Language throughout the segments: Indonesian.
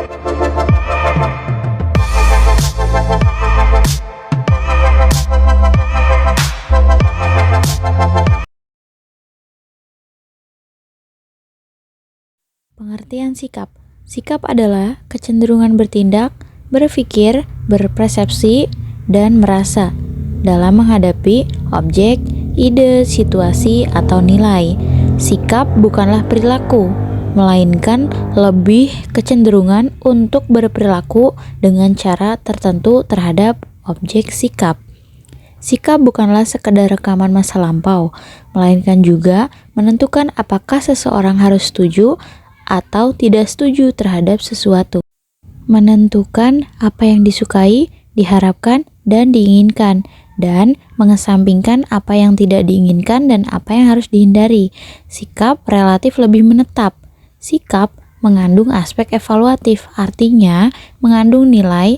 Pengertian sikap. Sikap adalah kecenderungan bertindak, berpikir, berpersepsi, dan merasa dalam menghadapi objek, ide, situasi, atau nilai. Sikap bukanlah perilaku, melainkan lebih kecenderungan untuk berperilaku dengan cara tertentu terhadap objek sikap. Sikap bukanlah sekedar rekaman masa lampau, melainkan juga menentukan apakah seseorang harus setuju atau tidak setuju terhadap sesuatu. Menentukan apa yang disukai, diharapkan, dan diinginkan, dan mengesampingkan apa yang tidak diinginkan dan apa yang harus dihindari. Sikap relatif lebih menetap. Sikap mengandung aspek evaluatif, artinya mengandung nilai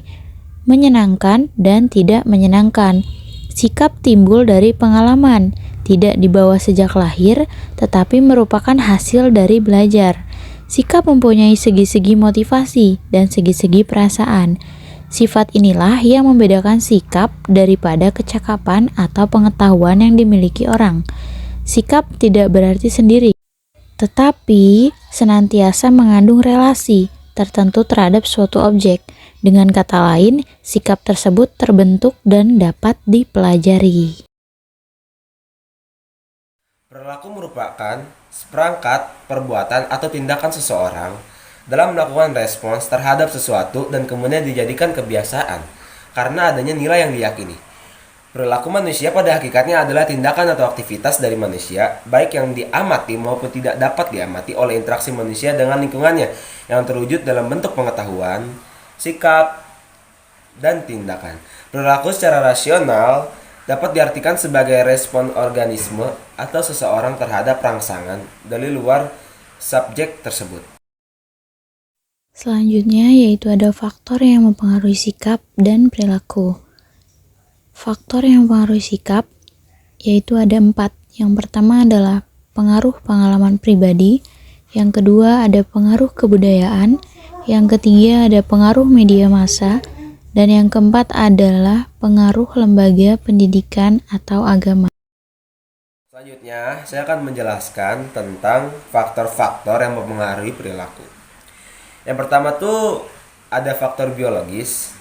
menyenangkan dan tidak menyenangkan. Sikap timbul dari pengalaman, tidak dibawa sejak lahir, tetapi merupakan hasil dari belajar. Sikap mempunyai segi-segi motivasi dan segi-segi perasaan. Sifat inilah yang membedakan sikap daripada kecakapan atau pengetahuan yang dimiliki orang. Sikap tidak berarti sendiri, tetapi senantiasa mengandung relasi tertentu terhadap suatu objek. Dengan kata lain, sikap tersebut terbentuk dan dapat dipelajari. Perilaku merupakan seperangkat perbuatan atau tindakan seseorang dalam melakukan respons terhadap sesuatu dan kemudian dijadikan kebiasaan karena adanya nilai yang diyakini. Perilaku manusia pada hakikatnya adalah tindakan atau aktivitas dari manusia, baik yang diamati maupun tidak dapat diamati oleh interaksi manusia dengan lingkungannya, yang terwujud dalam bentuk pengetahuan, sikap, dan tindakan. Perilaku secara rasional dapat diartikan sebagai respon organisme atau seseorang terhadap rangsangan dari luar subjek tersebut. Selanjutnya yaitu ada faktor yang mempengaruhi sikap dan perilaku. Faktor yang mempengaruhi sikap yaitu ada 4. Yang pertama adalah pengaruh pengalaman pribadi, yang kedua ada pengaruh kebudayaan, yang ketiga ada pengaruh media massa, dan yang keempat adalah pengaruh lembaga pendidikan atau agama. Selanjutnya, saya akan menjelaskan tentang faktor-faktor yang mempengaruhi perilaku. Yang pertama tuh ada faktor biologis.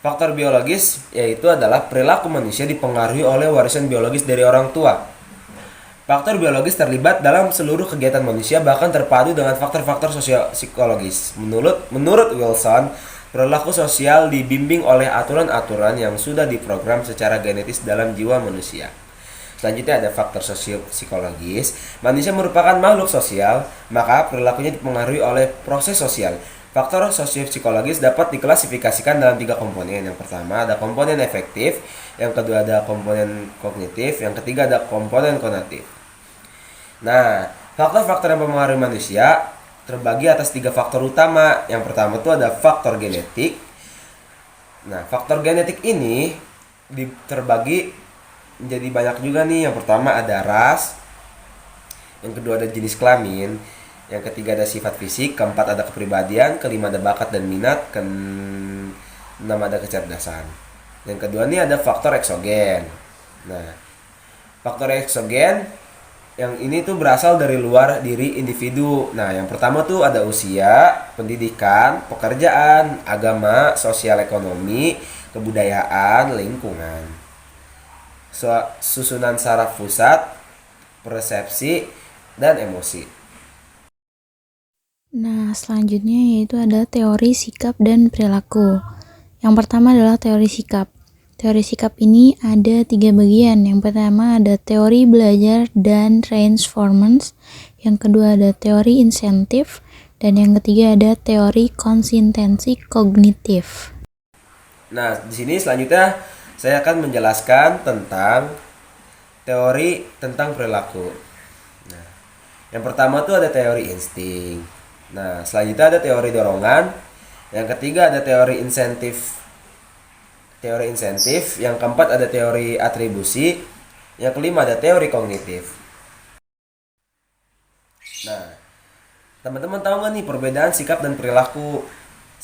Faktor biologis yaitu adalah perilaku manusia dipengaruhi oleh warisan biologis dari orang tua. Faktor biologis terlibat dalam seluruh kegiatan manusia, bahkan terpadu dengan faktor-faktor sosial psikologis. Menurut Wilson, perilaku sosial dibimbing oleh aturan-aturan yang sudah diprogram secara genetis dalam jiwa manusia. Selanjutnya ada faktor sosio-psikologis. Manusia merupakan makhluk sosial, maka perilakunya dipengaruhi oleh proses sosial. Faktor sosio-psikologis dapat diklasifikasikan dalam 3 komponen. Yang pertama ada komponen efektif, yang kedua ada komponen kognitif, yang ketiga ada komponen konatif. Nah, faktor-faktor yang mempengaruhi manusia terbagi atas 3 faktor utama. Yang pertama itu ada faktor genetik. Nah, faktor genetik ini terbagi menjadi banyak juga nih. Yang pertama ada ras, yang kedua ada jenis kelamin, yang ketiga ada sifat fisik, keempat ada kepribadian, kelima ada bakat dan minat, keenam ada kecerdasan. Yang kedua nih ada faktor eksogen. Nah, faktor eksogen yang ini tuh berasal dari luar diri individu. Nah, yang pertama tuh ada usia, pendidikan, pekerjaan, agama, sosial ekonomi, kebudayaan, lingkungan. Susunan saraf pusat, persepsi, dan emosi. Nah, selanjutnya yaitu ada teori sikap dan perilaku. Yang pertama adalah teori sikap. Teori sikap ini ada 3 bagian. Yang pertama ada teori belajar dan reinforcement. Yang kedua ada teori insentif. Dan yang ketiga ada teori konsistensi kognitif. Nah, di sini selanjutnya saya akan menjelaskan tentang teori tentang perilaku. Nah, yang pertama tuh ada teori insting. Nah, selanjutnya ada teori dorongan. Yang ketiga ada teori insentif. Yang keempat ada teori atribusi. Yang kelima ada teori kognitif. Nah, teman-teman tahu nggak nih perbedaan sikap dan perilaku?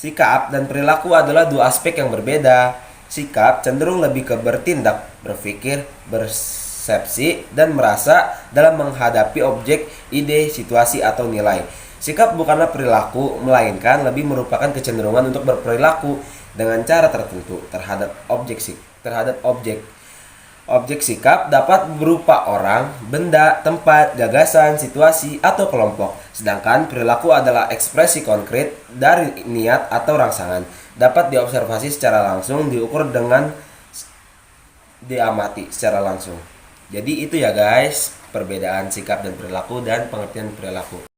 Sikap dan perilaku adalah dua aspek yang berbeda. Sikap cenderung lebih ke bertindak, berpikir, persepsi, dan merasa dalam menghadapi objek, ide, situasi, atau nilai. Sikap bukanlah perilaku, melainkan lebih merupakan kecenderungan untuk berperilaku dengan cara tertentu terhadap objek. Objek sikap dapat berupa orang, benda, tempat, gagasan, situasi, atau kelompok. Sedangkan perilaku adalah ekspresi konkret dari niat atau rangsangan. Dapat diobservasi secara langsung, diukur dengan diamati secara langsung. Jadi itu ya guys, perbedaan sikap dan perilaku dan pengertian perilaku.